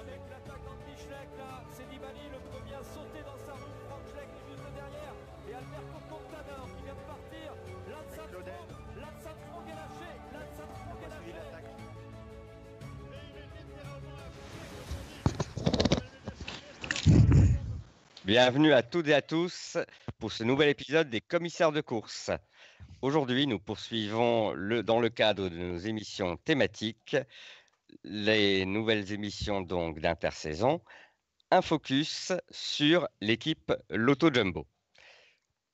Avec l'attaquant de Schleck, là, c'est Nibali, le premier à sauter dans sa roue. Franck Schleck est juste derrière. Et Alberto Contador qui vient de partir. Lansat Franck est lâché. Lansat Franck est lâché. Bienvenue à toutes et à tous pour ce nouvel épisode des commissaires de course. Aujourd'hui, nous poursuivons dans le cadre de nos émissions thématiques, les nouvelles émissions donc d'intersaison, un focus sur l'équipe Lotto Jumbo.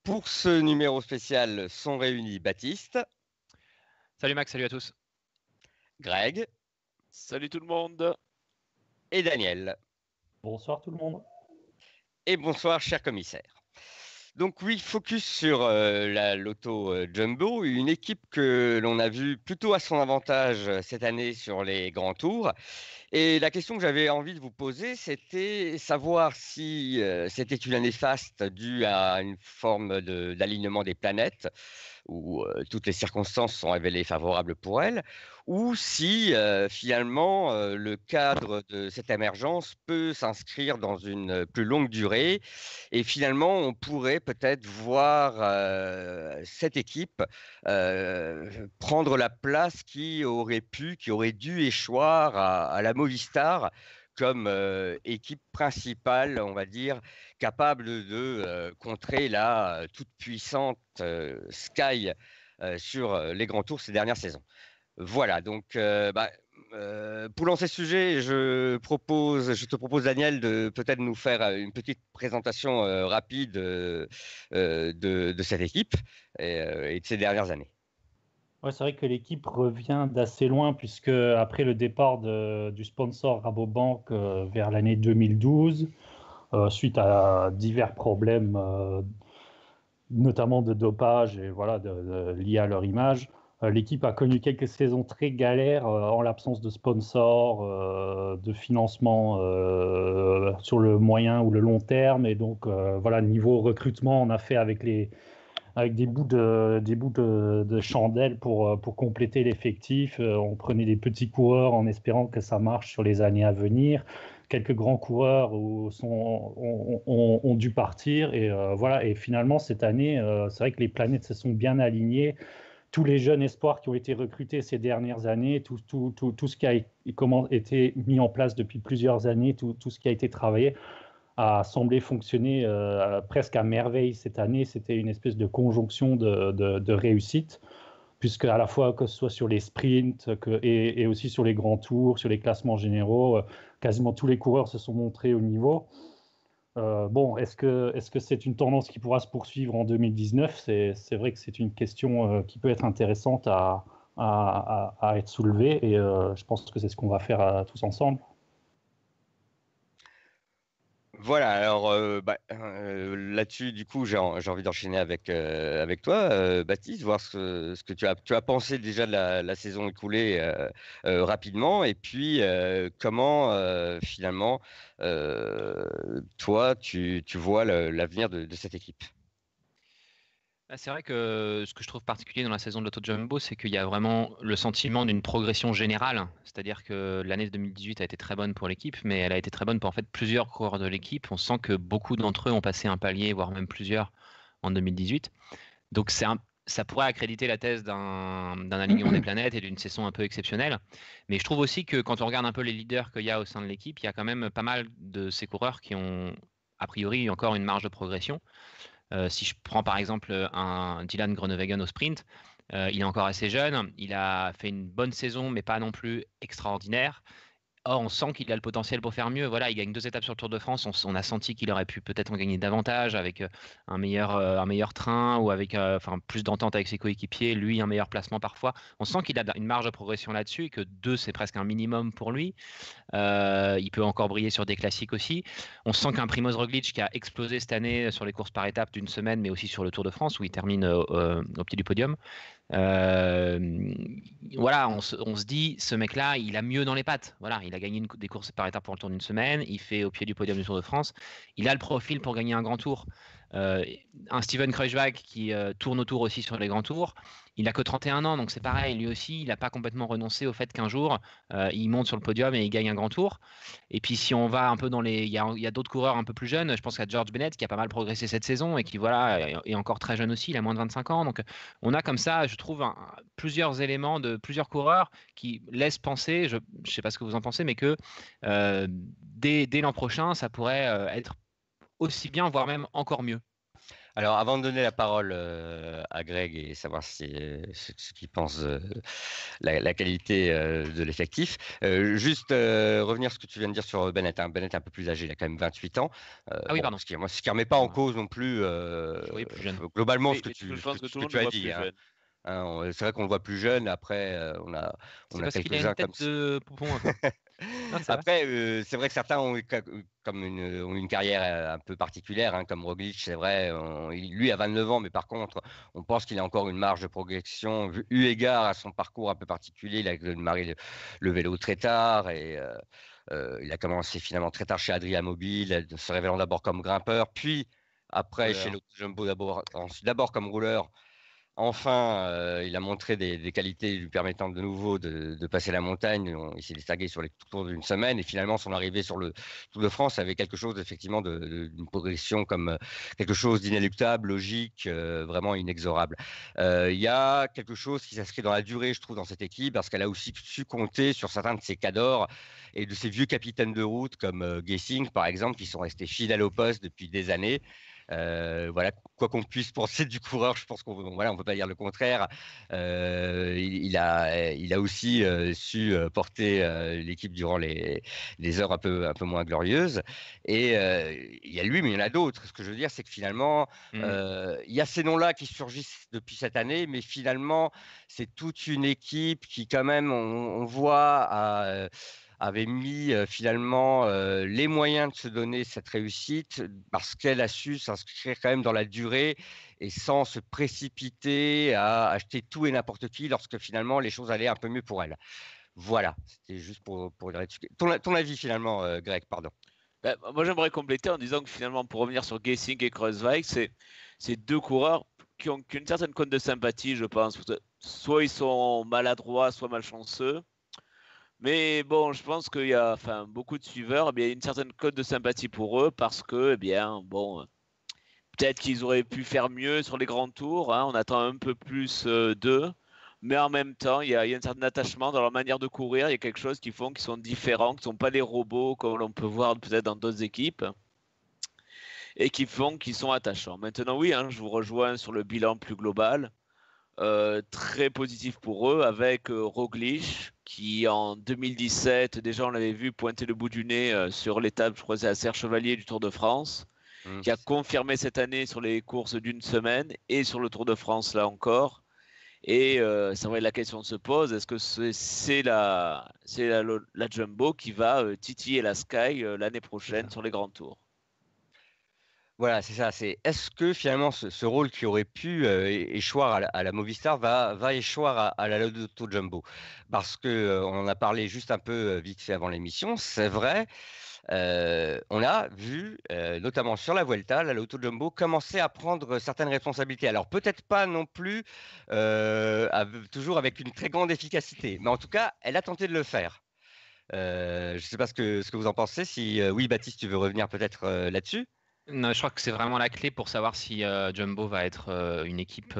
Pour ce numéro spécial sont réunis Baptiste. Salut Max, salut à tous. Greg. Salut tout le monde. Et Daniel. Bonsoir tout le monde. Et bonsoir, cher commissaire. Donc oui, focus sur la Lotto Jumbo, une équipe que l'on a vue plutôt à son avantage cette année sur les grands tours. Et la question que j'avais envie de vous poser, c'était savoir si c'était une année faste due à une forme d'alignement des planètes, où toutes les circonstances sont révélées favorables pour elle, ou si finalement le cadre de cette émergence peut s'inscrire dans une plus longue durée et finalement on pourrait peut-être voir cette équipe prendre la place qui aurait dû échoir à la Movistar comme équipe principale, on va dire, capable de contrer la toute puissante Sky sur les grands tours ces dernières saisons. Voilà, donc pour lancer ce sujet, je te propose Daniel de peut-être nous faire une petite présentation rapide de cette équipe et de ces dernières années. Ouais, c'est vrai que l'équipe revient d'assez loin puisque après le départ du sponsor Rabobank vers l'année 2012, suite à divers problèmes, notamment de dopage et voilà, liés à leur image, l'équipe a connu quelques saisons très galères en l'absence de sponsors, de financement sur le moyen ou le long terme. Et donc, voilà, niveau recrutement, on a fait avec des bouts de chandelle pour compléter l'effectif. On prenait des petits coureurs en espérant que ça marche sur les années à venir. Quelques grands coureurs ont dû partir. Et voilà. Et finalement, cette année, c'est vrai que les planètes se sont bien alignées. Tous les jeunes espoirs qui ont été recrutés ces dernières années, tout ce qui a été mis en place depuis plusieurs années, tout ce qui a été travaillé, a semblé fonctionner presque à merveille cette année. C'était une espèce de conjonction de réussite, puisque à la fois que ce soit sur les sprints et aussi sur les grands tours, sur les classements généraux, quasiment tous les coureurs se sont montrés au niveau. Bon, est-ce que c'est une tendance qui pourra se poursuivre en 2019 ? C'est vrai que c'est une question qui peut être intéressante à être soulevée et je pense que c'est ce qu'on va faire tous ensemble. Voilà, alors là-dessus, du coup, j'ai envie d'enchaîner avec toi, Baptiste, voir ce que tu as pensé déjà de la saison écoulée rapidement, et puis comment finalement toi tu vois l'avenir de cette équipe. C'est vrai que ce que je trouve particulier dans la saison de l'Auto Jumbo, c'est qu'il y a vraiment le sentiment d'une progression générale. C'est-à-dire que l'année 2018 a été très bonne pour l'équipe, mais elle a été très bonne pour en fait plusieurs coureurs de l'équipe. On sent que beaucoup d'entre eux ont passé un palier, voire même plusieurs, en 2018. Donc ça pourrait accréditer la thèse d'un alignement des planètes et d'une saison un peu exceptionnelle. Mais je trouve aussi que quand on regarde un peu les leaders qu'il y a au sein de l'équipe, il y a quand même pas mal de ces coureurs qui ont a priori encore une marge de progression. Si je prends par exemple un Dylan Groenewegen au sprint, il est encore assez jeune, il a fait une bonne saison mais pas non plus extraordinaire. Or, on sent qu'il a le potentiel pour faire mieux. Voilà, il gagne 2 étapes sur le Tour de France. On a senti qu'il aurait pu peut-être en gagner davantage avec un meilleur train ou avec plus d'entente avec ses coéquipiers. Lui, un meilleur placement parfois. On sent qu'il a une marge de progression là-dessus et que 2, c'est presque un minimum pour lui. Il peut encore briller sur des classiques aussi. On sent qu'un Primož Roglič qui a explosé cette année sur les courses par étapes d'une semaine, mais aussi sur le Tour de France où il termine au pied du podium. Voilà, on se dit, ce mec-là, il a mieux dans les pattes. Voilà, il a gagné des courses par étapes pour le Tour d'une semaine, il fait au pied du podium du Tour de France. Il a le profil pour gagner un grand tour. Un Steven Kruijswijk qui tourne autour aussi sur les grands tours. Il n'a que 31 ans, donc c'est pareil, lui aussi, il n'a pas complètement renoncé au fait qu'un jour, il monte sur le podium et il gagne un grand tour. Et puis si on va un peu dans les... Il y a d'autres coureurs un peu plus jeunes, je pense qu'à George Bennett qui a pas mal progressé cette saison et qui voilà, est encore très jeune aussi, il a moins de 25 ans. Donc on a comme ça, je trouve, plusieurs éléments de plusieurs coureurs qui laissent penser, je ne sais pas ce que vous en pensez, mais que dès l'an prochain, ça pourrait être aussi bien, voire même encore mieux. Alors, avant de donner la parole à Greg et savoir ce qu'il pense de la qualité de l'effectif, juste revenir sur ce que tu viens de dire sur Bennett. Bennett est un peu plus âgé, il a quand même 28 ans. Ah oui, pardon. Ce qui ne remet pas en cause non plus oui, plus jeune. globalement Oui, ce que tu le as voit dit. plus jeune. C'est vrai qu'on le voit plus jeune. Après, on a quelques-uns comme ça. De poupon. Après, c'est vrai que certains ont une carrière un peu particulière, comme Roglic, c'est vrai. Lui a 29 ans, mais par contre, on pense qu'il a encore une marge de progression, eu égard à son parcours un peu particulier. Il a démarré le vélo très tard et il a commencé finalement très tard chez Adria Mobile, se révélant d'abord comme grimpeur, puis après chez l'Auto Jumbo, d'abord comme rouleur. Enfin, il a montré des qualités lui permettant de nouveau de passer la montagne. Il s'est distingué sur les tours d'une semaine et finalement son arrivée sur le Tour de France avait quelque chose effectivement d'une progression comme quelque chose d'inéluctable, logique, vraiment inexorable. Il y a quelque chose qui s'inscrit dans la durée, je trouve, dans cette équipe parce qu'elle a aussi su compter sur certains de ses cadors et de ses vieux capitaines de route comme Gesink par exemple qui sont restés fidèles au poste depuis des années. Voilà, quoi qu'on puisse penser du coureur, je pense qu'on ne peut pas dire le contraire. Il a aussi su porter l'équipe durant les heures un peu moins glorieuses. Et il y a lui, mais il y en a d'autres. Ce que je veux dire, c'est que finalement, il y a ces noms-là qui surgissent depuis cette année, mais finalement, c'est toute une équipe qui, quand même, on voit avait mis finalement les moyens de se donner cette réussite parce qu'elle a su s'inscrire quand même dans la durée et sans se précipiter à acheter tout et n'importe qui lorsque finalement les choses allaient un peu mieux pour elle. Voilà, c'était juste pour ton avis finalement, Greg, pardon. Ben, moi j'aimerais compléter en disant que finalement pour revenir sur Gesink et Kruijswijk, c'est deux coureurs qui ont une certaine cote de sympathie, je pense. Soit ils sont maladroits, soit malchanceux. Mais bon, je pense qu'il y a beaucoup de suiveurs, il y a une certaine cote de sympathie pour eux parce que, peut-être qu'ils auraient pu faire mieux sur les grands tours. On attend un peu plus d'eux. Mais en même temps, il y a un certain attachement dans leur manière de courir. Il y a quelque chose qui font qu'ils sont différents, qui ne sont pas des robots comme l'on peut voir peut-être dans d'autres équipes. Et qui font qu'ils sont attachants. Maintenant, oui, je vous rejoins sur le bilan plus global. Très positif pour eux avec Roglic qui en 2017 déjà on l'avait vu pointer le bout du nez sur l'étape, je crois que c'est à Serre Chevalier du Tour de France, qui a confirmé cette année sur les courses d'une semaine et sur le Tour de France là encore. Et c'est vrai, la question se pose, est-ce que c'est la Jumbo qui va titiller la Sky l'année prochaine sur les grands tours? Voilà, c'est ça. Est-ce que finalement ce rôle qui aurait pu échoir à la Movistar va échoir à la Lotto Jumbo? Parce que on en a parlé juste un peu vite fait avant l'émission. C'est vrai, on a vu notamment sur la Vuelta, la Lotto Jumbo commencer à prendre certaines responsabilités. Alors peut-être pas non plus toujours avec une très grande efficacité, mais en tout cas, elle a tenté de le faire. Je ne sais pas ce que vous en pensez. Oui, Baptiste, tu veux revenir peut-être là-dessus? Non, je crois que c'est vraiment la clé pour savoir si Jumbo va être une équipe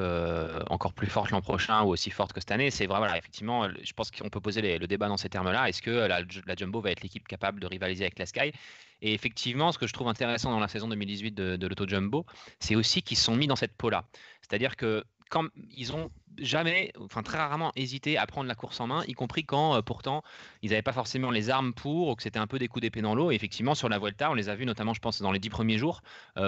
encore plus forte l'an prochain ou aussi forte que cette année. C'est vraiment, effectivement, je pense qu'on peut poser le débat dans ces termes-là. Est-ce que la Jumbo va être l'équipe capable de rivaliser avec la Sky? Et effectivement, ce que je trouve intéressant dans la saison 2018 de l'Auto Jumbo, c'est aussi qu'ils se sont mis dans cette peau-là. C'est-à-dire que quand ils ont jamais, très rarement hésité à prendre la course en main, y compris quand pourtant ils n'avaient pas forcément les armes pour, ou que c'était un peu des coups d'épée dans l'eau. Et effectivement, sur la Vuelta, on les a vus notamment, je pense, dans les 10 premiers jours,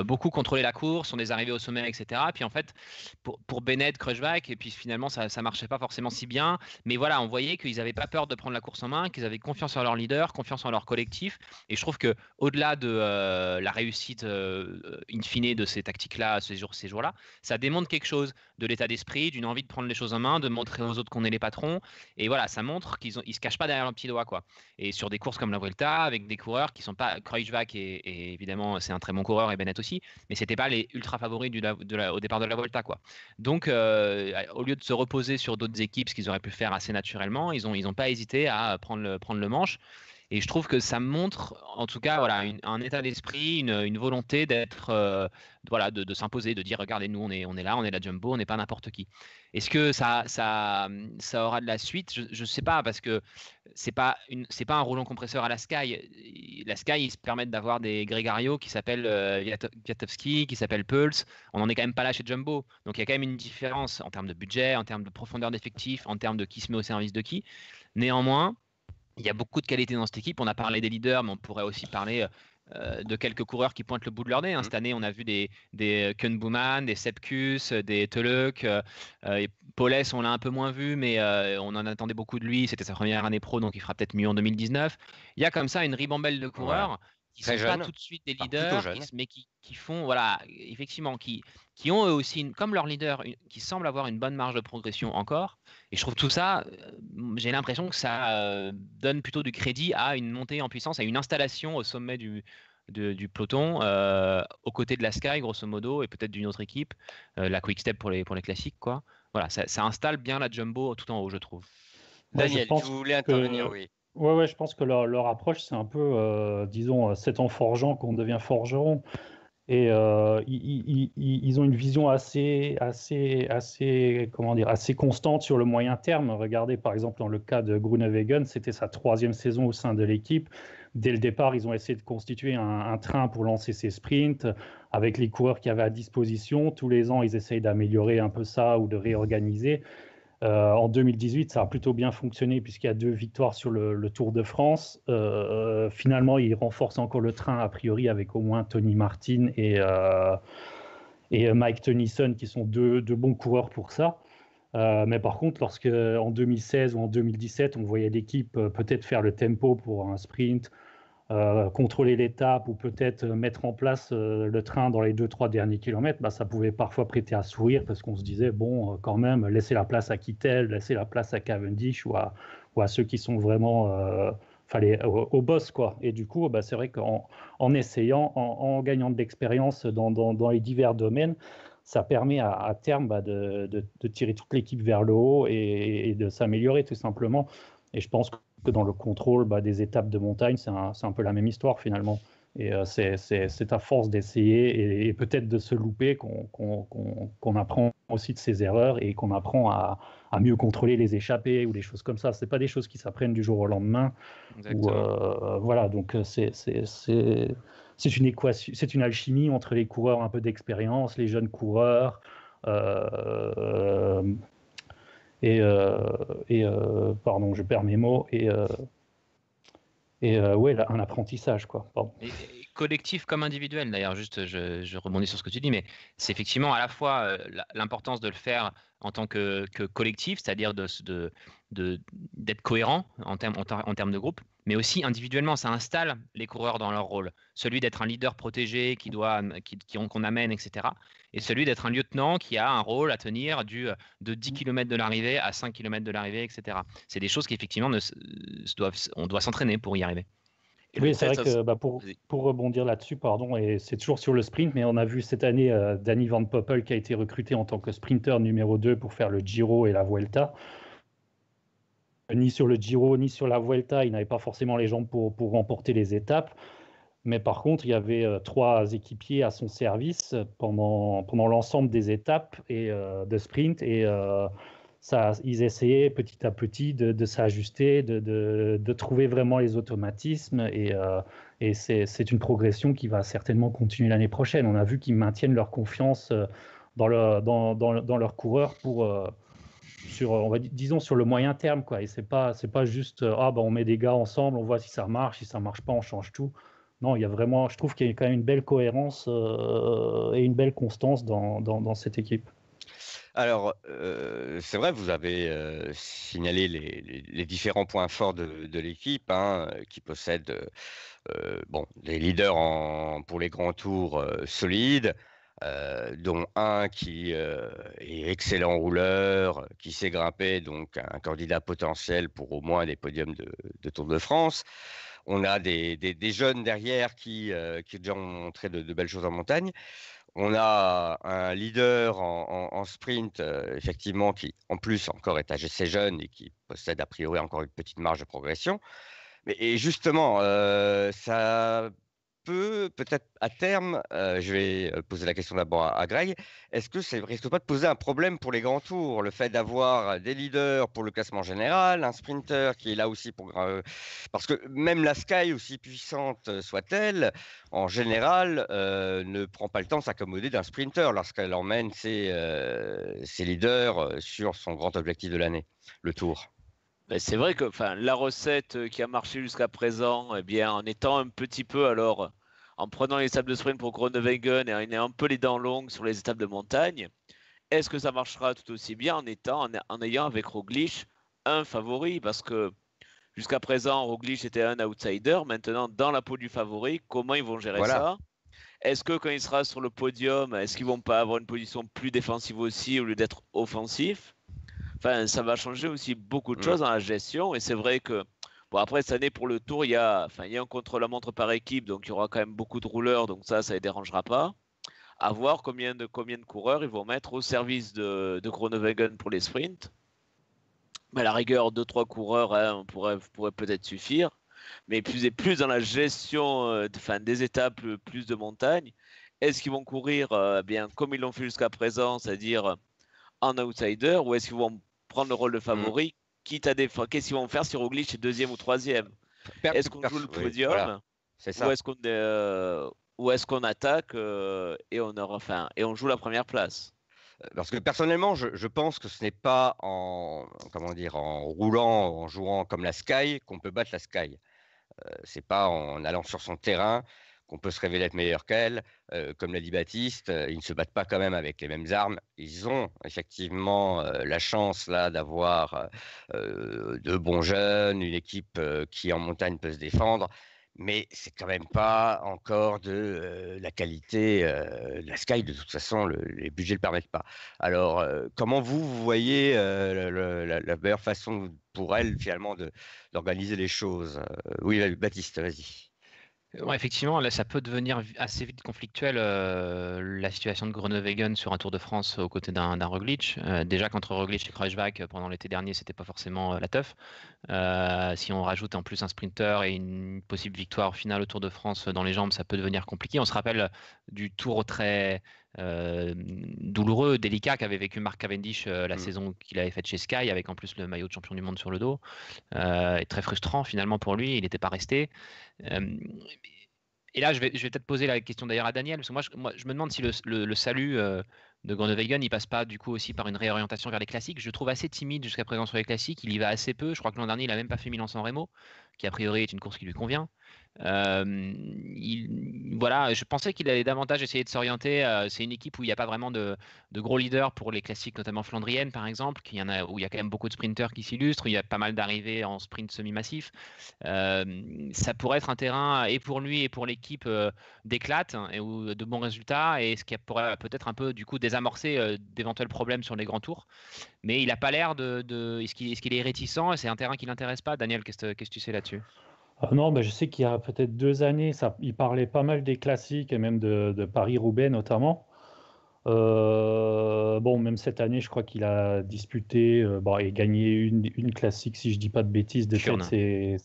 beaucoup contrôler la course, on des arrivées au sommet, etc. Puis en fait, pour Bennett, Kruijswijk, et puis finalement, ça marchait pas forcément si bien. Mais voilà, on voyait qu'ils n'avaient pas peur de prendre la course en main, qu'ils avaient confiance en leur leader, confiance en leur collectif. Et je trouve que au-delà de la réussite in fine de ces tactiques-là, ces jours-là, ça démontre quelque chose de l'état d'esprit, d'une envie de prendre les choses en main, de montrer aux autres qu'on est les patrons. Et voilà, ça montre qu'ils se cachent pas derrière leur petit doigt, quoi. Et sur des courses comme la Vuelta, avec des coureurs qui sont pas Kruijswijk et évidemment c'est un très bon coureur et Bennett aussi, mais c'était pas les ultra favoris au départ de la Vuelta, quoi. Donc au lieu de se reposer sur d'autres équipes, ce qu'ils auraient pu faire assez naturellement, ils ont pas hésité à prendre le manche. Et je trouve que ça montre, en tout cas, voilà, un état d'esprit, une volonté d'être, voilà, de s'imposer, de dire, regardez, nous, on est là, on est la Jumbo, on n'est pas n'importe qui. Est-ce que ça aura de la suite? Je ne sais pas, parce que c'est pas un rouleau compresseur à la Sky. La Sky, ils se permettent d'avoir des Gregario qui s'appellent Kwiatkowski, qui s'appellent Pulse. On n'en est quand même pas là chez Jumbo. Donc il y a quand même une différence en termes de budget, en termes de profondeur d'effectif, en termes de qui se met au service de qui. Néanmoins, il y a beaucoup de qualité dans cette équipe. On a parlé des leaders, mais on pourrait aussi parler de quelques coureurs qui pointent le bout de leur nez. Cette année, on a vu des Koen Bouwman, des Sepkus, des Teluk. Poles, on l'a un peu moins vu, mais on en attendait beaucoup de lui. C'était sa première année pro, donc il fera peut-être mieux en 2019. Il y a comme ça une ribambelle de coureurs qui ne sont pas tout de suite des leaders, mais qui font, voilà, effectivement, qui ont eux aussi, comme leur leader, qui semblent avoir une bonne marge de progression encore. Et je trouve tout ça, j'ai l'impression que ça donne plutôt du crédit à une montée en puissance, à une installation au sommet du peloton, aux côtés de la Sky, grosso modo, et peut-être d'une autre équipe, la Quick Step pour les classiques, quoi. Voilà, ça installe bien la Jumbo tout en haut, je trouve. Daniel, tu voulais intervenir, oui. Ouais, je pense que leur approche, c'est un peu, disons, c'est en forgeant qu'on devient forgeron. Et ils ont une vision assez constante sur le moyen terme. Regardez, par exemple, dans le cas de Groenewegen, c'était sa 3e saison au sein de l'équipe. Dès le départ, ils ont essayé de constituer un train pour lancer ses sprints avec les coureurs qu'ils avaient à disposition. Tous les ans, ils essayent d'améliorer un peu ça ou de réorganiser. En 2018, ça a plutôt bien fonctionné puisqu'il y a 2 victoires sur le Tour de France. Finalement, ils renforcent encore le train, a priori, avec au moins Tony Martin et Mike Tennyson, qui sont deux bons coureurs pour ça. Mais par contre, lorsque en 2016 ou en 2017, on voyait l'équipe peut-être faire le tempo pour un sprint, contrôler l'étape ou peut-être mettre en place le train dans les 2-3 derniers kilomètres, ça pouvait parfois prêter à sourire parce qu'on se disait, bon, quand même, laisser la place à Kittel, laisser la place à Cavendish ou à ceux qui sont vraiment au boss, quoi. Et du coup, c'est vrai qu'en essayant, en gagnant de l'expérience dans les divers domaines, ça permet à terme de tirer toute l'équipe vers le haut et de s'améliorer tout simplement. Et je pense que dans le contrôle des étapes de montagne, c'est un peu la même histoire finalement. Et c'est à force d'essayer et peut-être de se louper qu'on apprend aussi de ses erreurs et qu'on apprend à mieux contrôler les échappées ou des choses comme ça. Ce n'est pas des choses qui s'apprennent du jour au lendemain. Voilà, donc c'est une équation, c'est une alchimie entre les coureurs un peu d'expérience, les jeunes coureurs. Pardon, je perds mes mots, un apprentissage, quoi. Et collectif comme individuel, d'ailleurs, juste je rebondis sur ce que tu dis, mais c'est effectivement à la fois l'importance de le faire en tant que collectif, c'est-à-dire d'être cohérent en termes de groupe, mais aussi individuellement, ça installe les coureurs dans leur rôle. Celui d'être un leader protégé qu'on amène, etc. Et celui d'être un lieutenant qui a un rôle à tenir de 10 km de l'arrivée à 5 km de l'arrivée, etc. C'est des choses qu'effectivement, on doit s'entraîner pour y arriver. Oui, c'est vrai que pour rebondir là-dessus, pardon, et c'est toujours sur le sprint, mais on a vu cette année Danny Van Poppel qui a été recruté en tant que sprinter numéro 2 pour faire le Giro et la Vuelta. Ni sur le Giro, ni sur la Vuelta, il n'avait pas forcément les jambes pour remporter les étapes. Mais par contre, il y avait 3 équipiers à son service pendant l'ensemble des étapes de sprint. Et ils essayaient petit à petit de s'ajuster, de trouver vraiment les automatismes. Et c'est une progression qui va certainement continuer l'année prochaine. On a vu qu'ils maintiennent leur confiance dans leurs coureurs disons sur le moyen terme, quoi. Et c'est pas juste on met des gars ensemble, on voit si ça marche pas, on change tout. Non, il y a vraiment, je trouve qu'il y a quand même une belle cohérence et une belle constance dans cette équipe. Alors, c'est vrai, vous avez signalé les différents points forts de l'équipe, qui possède des leaders pour les grands tours solides, dont un qui est excellent rouleur, qui sait grimper, donc un candidat potentiel pour au moins des podiums de Tour de France. On a des jeunes derrière qui déjà ont montré de belles choses en montagne. On a un leader en sprint, effectivement, qui en plus encore est assez jeune et qui possède a priori encore une petite marge de progression. Et justement, ça peut-être à terme, je vais poser la question d'abord à Greg, est-ce que ça ne risque pas de poser un problème pour les grands tours, le fait d'avoir des leaders pour le classement général, un sprinter qui est là aussi pour... parce que même la Sky, aussi puissante soit-elle, en général, ne prend pas le temps de s'accommoder d'un sprinter lorsqu'elle emmène ses leaders sur son grand objectif de l'année, le tour. C'est vrai que la recette qui a marché jusqu'à présent, eh bien, en étant un petit peu alors, en prenant les étapes de sprint pour Groenewegen et en ayant un peu les dents longues sur les étapes de montagne, est-ce que ça marchera tout aussi bien en ayant avec Roglic un favori? Parce que jusqu'à présent, Roglic était un outsider. Maintenant, dans la peau du favori, comment ils vont gérer ça? Est-ce que quand il sera sur le podium, est-ce qu'ils vont pas avoir une position plus défensive aussi au lieu d'être offensif? Ça va changer aussi beaucoup de choses dans la gestion. Et c'est vrai que, après cette année, pour le Tour, il y a un contre-la-montre par équipe. Donc, il y aura quand même beaucoup de rouleurs. Donc, ça ne les dérangera pas. À voir combien de coureurs ils vont mettre au service de Groenewegen pour les sprints. Mais à la rigueur, 2-3 coureurs pourrait peut-être suffire. Mais plus dans la gestion des étapes, plus de montagne. Est-ce qu'ils vont courir bien comme ils l'ont fait jusqu'à présent, c'est-à-dire en outsider, ou est-ce qu'ils vont prendre le rôle de favori, quitte à qu'est-ce qu'ils vont faire si Roglic est deuxième ou troisième? Est-ce qu'on joue le podium, voilà. Ou est-ce qu'on attaque et on joue la première place? Parce que personnellement, je pense que ce n'est pas en roulant, en jouant comme la Sky qu'on peut battre la Sky. C'est pas en allant sur son terrain qu'on peut se révéler être meilleur qu'elle. Comme l'a dit Baptiste, ils ne se battent pas quand même avec les mêmes armes. Ils ont effectivement la chance là d'avoir de bons jeunes, une équipe qui en montagne peut se défendre, mais c'est quand même pas encore de la qualité de la Sky. De toute façon, les budgets ne le permettent pas. Alors, comment vous voyez la meilleure façon pour elle finalement d'organiser les choses? Oui, Baptiste, vas-y. Ouais, effectivement, là, ça peut devenir assez vite conflictuel la situation de Groenewegen sur un Tour de France aux côtés d'un Roglic. Déjà qu'entre Roglic et Kruijswijk pendant l'été dernier, c'était pas forcément la teuf. Si on rajoute en plus un sprinter et une possible victoire finale au Tour de France dans les jambes, ça peut devenir compliqué. On se rappelle du Tour très douloureux, délicat qu'avait vécu Mark Cavendish la saison qu'il avait faite chez Sky, avec en plus le maillot de champion du monde sur le dos, et très frustrant finalement pour lui, il n'était pas resté. Et là, je vais peut-être poser la question d'ailleurs à Daniel, parce que moi je me demande si le salut de Groenewegen, il passe pas du coup aussi par une réorientation vers les classiques. Je le trouve assez timide jusqu'à présent sur les classiques, il y va assez peu. Je crois que l'an dernier, il n'a même pas fait Milan-San Remo, qui a priori est une course qui lui convient. Voilà, je pensais qu'il allait davantage essayer de s'orienter. C'est une équipe où il n'y a pas vraiment de gros leaders pour les classiques, notamment flandriennes par exemple, où il y a quand même beaucoup de sprinters qui s'illustrent, où il y a pas mal d'arrivées en sprint semi-massif. Ça pourrait être un terrain et pour lui et pour l'équipe d'éclate et de bons résultats, et ce qui pourrait peut-être un peu du coup désamorcer d'éventuels problèmes sur les grands tours. Mais il n'a pas l'air est-ce qu'il est réticent et c'est un terrain qui l'intéresse pas? Daniel, qu'est-ce que tu sais là-dessus? Non, je sais qu'il y a peut-être 2 années, il parlait pas mal des classiques et même de Paris-Roubaix notamment. Même cette année, je crois qu'il a disputé et gagné une classique, si je dis pas de bêtises, de tête, c'est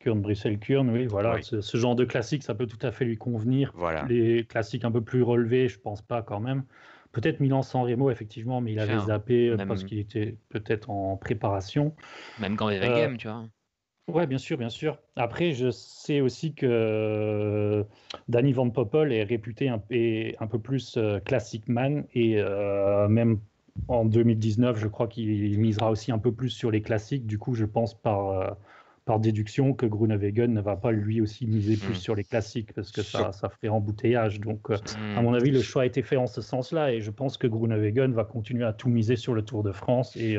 Kuurne-Bruxelles-Kuurne, oui, voilà. Oui. Ce genre de classique, ça peut tout à fait lui convenir. Voilà. Les classiques un peu plus relevés, je pense pas quand même. Peut-être Milan-San Remo, effectivement, mais il avait zappé parce qu'il était peut-être en préparation. Même quand il avait tu vois. Ouais, bien sûr, bien sûr. Après, je sais aussi que Danny Van Poppel est réputé un peu plus classic man et même en 2019, je crois qu'il misera aussi un peu plus sur les classiques. Du coup, je pense par déduction que Groenewegen ne va pas lui aussi miser plus sur les classiques parce que ça ferait embouteillage. Donc, à mon avis, le choix a été fait en ce sens-là et je pense que Groenewegen va continuer à tout miser sur le Tour de France et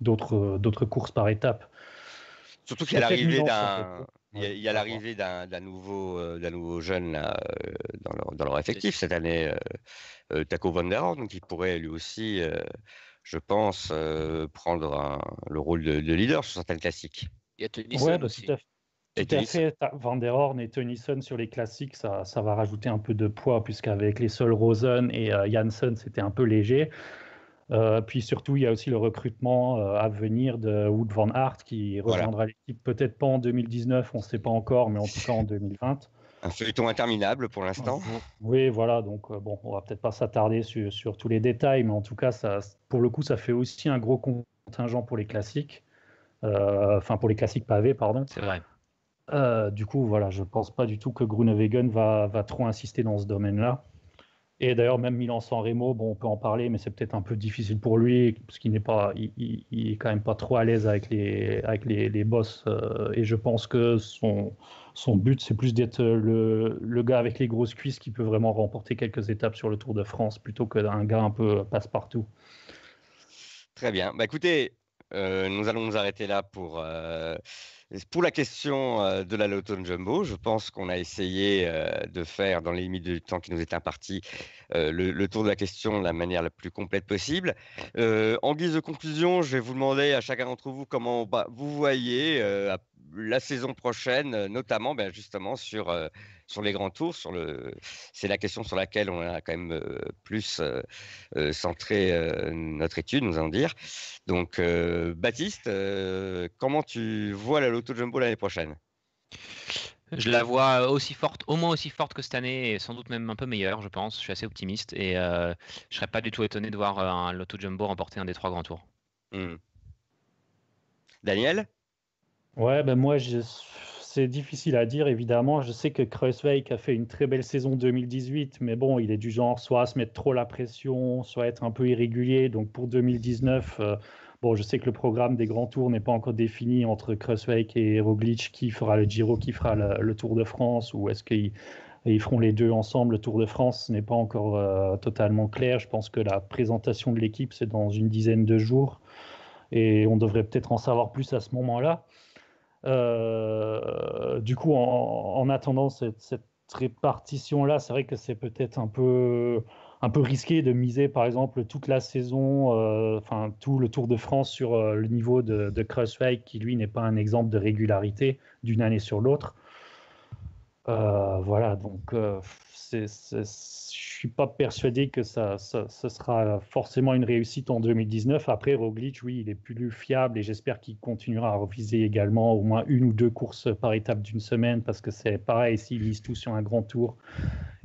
d'autres courses par étapes. Surtout qu'il y a l'arrivée d'un Il y a l'arrivée d'un nouveau jeune là, dans leur effectif cette année, Taco Van Der Horn, qui pourrait lui aussi, je pense, prendre le rôle de leader sur certaines classiques. Il y a Tennyson aussi. Tout à fait. Van Der Horn et Tennyson sur les classiques, ça va rajouter un peu de poids, puisqu'avec les Sol Rosen et Janssen, c'était un peu léger. Puis surtout, il y a aussi le recrutement à venir de Wout van Aert qui rejoindra l'équipe peut-être pas en 2019, on ne sait pas encore, mais en tout cas en 2020. Un feuilleton interminable pour l'instant. Oui, voilà, donc on va peut-être pas s'attarder sur tous les détails, mais en tout cas, pour le coup, ça fait aussi un gros contingent pour les classiques, pour les classiques pavés, pardon. C'est vrai. Du coup, voilà, je pense pas du tout que Groenewegen va trop insister dans ce domaine-là. Et d'ailleurs, même Milan-San Remo, on peut en parler, mais c'est peut-être un peu difficile pour lui, parce qu'il il est quand même pas trop à l'aise avec les boss. Et je pense que son but, c'est plus d'être le gars avec les grosses cuisses qui peut vraiment remporter quelques étapes sur le Tour de France, plutôt qu'un gars un peu passe-partout. Très bien. Écoutez, nous allons nous arrêter là pour la question de la Lotto Jumbo. Je pense qu'on a essayé de faire, dans les limites du temps qui nous est imparti, le tour de la question de la manière la plus complète possible. En guise de conclusion, je vais vous demander à chacun d'entre vous comment vous voyez la saison prochaine, notamment justement sur les grands tours. C'est la question sur laquelle on a quand même plus centré notre étude, nous allons dire. Donc, Baptiste, comment tu vois la Lotto Jumbo l'année prochaine? Je la vois au moins aussi forte que cette année, et sans doute même un peu meilleure, je pense. Je suis assez optimiste et je serais pas du tout étonné de voir un Lotto Jumbo remporter un des 3 grands tours. Daniel? Ouais, moi, c'est difficile à dire, évidemment. Je sais que Kruijswijk a fait une très belle saison 2018, mais bon, il est du genre soit à se mettre trop la pression, soit à être un peu irrégulier. Donc pour 2019, je sais que le programme des grands tours n'est pas encore défini entre Kruijswijk et Roglic, qui fera le Giro, qui fera le Tour de France, ou est-ce qu'ils feront les deux ensemble. Le Tour de France, ce n'est pas encore totalement clair. Je pense que la présentation de l'équipe, c'est dans une dizaine de jours, et on devrait peut-être en savoir plus à ce moment-là. Du coup, en attendant cette répartition-là, c'est vrai que c'est peut-être un peu risqué de miser, par exemple, toute la saison, tout le Tour de France sur le niveau de Kruijswijk, qui lui n'est pas un exemple de régularité d'une année sur l'autre. Voilà, donc je suis pas persuadé que ce sera forcément une réussite en 2019. Après, Roglic, oui, il est plus fiable et j'espère qu'il continuera à viser également au moins 1 ou 2 courses par étape d'une semaine, parce que c'est pareil, s'il mise tout sur un grand tour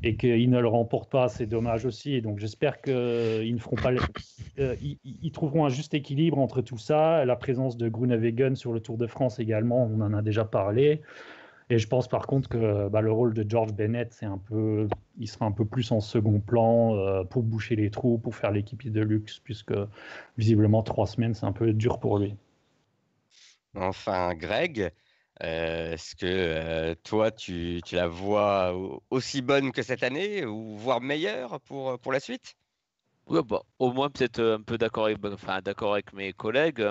et qu'il ne le remporte pas, c'est dommage aussi. Et donc j'espère qu'ils ne feront pas ils trouveront un juste équilibre entre tout ça. La présence de Groenewegen sur le Tour de France également, on en a déjà parlé. Et je pense par contre que le rôle de George Bennett, il sera un peu plus en second plan pour boucher les trous, pour faire l'équipier de luxe, puisque visiblement 3 semaines, c'est un peu dur pour lui. Enfin, Greg, est-ce que toi, tu la vois aussi bonne que cette année, ou voire meilleure pour la suite? Oui, au moins peut-être un peu d'accord avec mes collègues,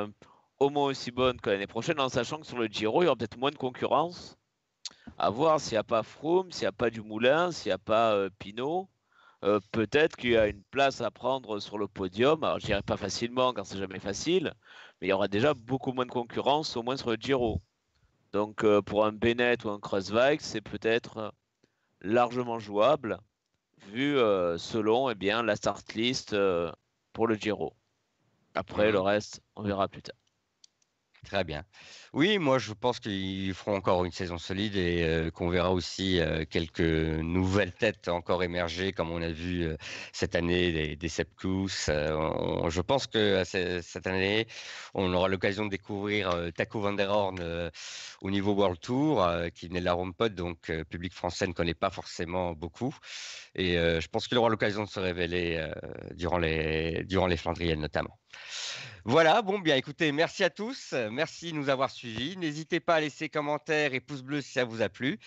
au moins aussi bonne que l'année prochaine, en sachant que sur le Giro, il y aura peut-être moins de concurrence. À voir s'il n'y a pas Froome, s'il n'y a pas Dumoulin, s'il n'y a pas Pinot. Peut-être qu'il y a une place à prendre sur le podium. Alors, je dirais pas facilement, car c'est jamais facile, mais il y aura déjà beaucoup moins de concurrence, au moins sur le Giro. Donc, pour un Bennett ou un Kruijswijk, c'est peut-être largement jouable, vu selon la start list pour le Giro. Après, le reste, on verra plus tard. Très bien. Oui, moi je pense qu'ils feront encore une saison solide et qu'on verra aussi quelques nouvelles têtes encore émerger, comme on a vu cette année des Sepp Kuss. Je pense que cette année, on aura l'occasion de découvrir Taco Van Der Horn au niveau World Tour, qui venait de la Roompot, donc le public français ne connaît pas forcément beaucoup. Et je pense qu'il aura l'occasion de se révéler durant les Flandriennes notamment. Voilà, écoutez, merci à tous, merci de nous avoir suivis. N'hésitez pas à laisser commentaires et pouces bleus si ça vous a plu.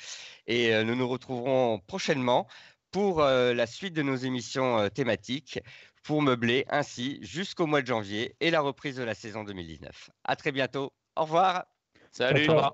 Et nous nous retrouverons prochainement pour la suite de nos émissions thématiques, pour meubler ainsi jusqu'au mois de janvier et la reprise de la saison 2019. À très bientôt. Au revoir. Salut. Ciao.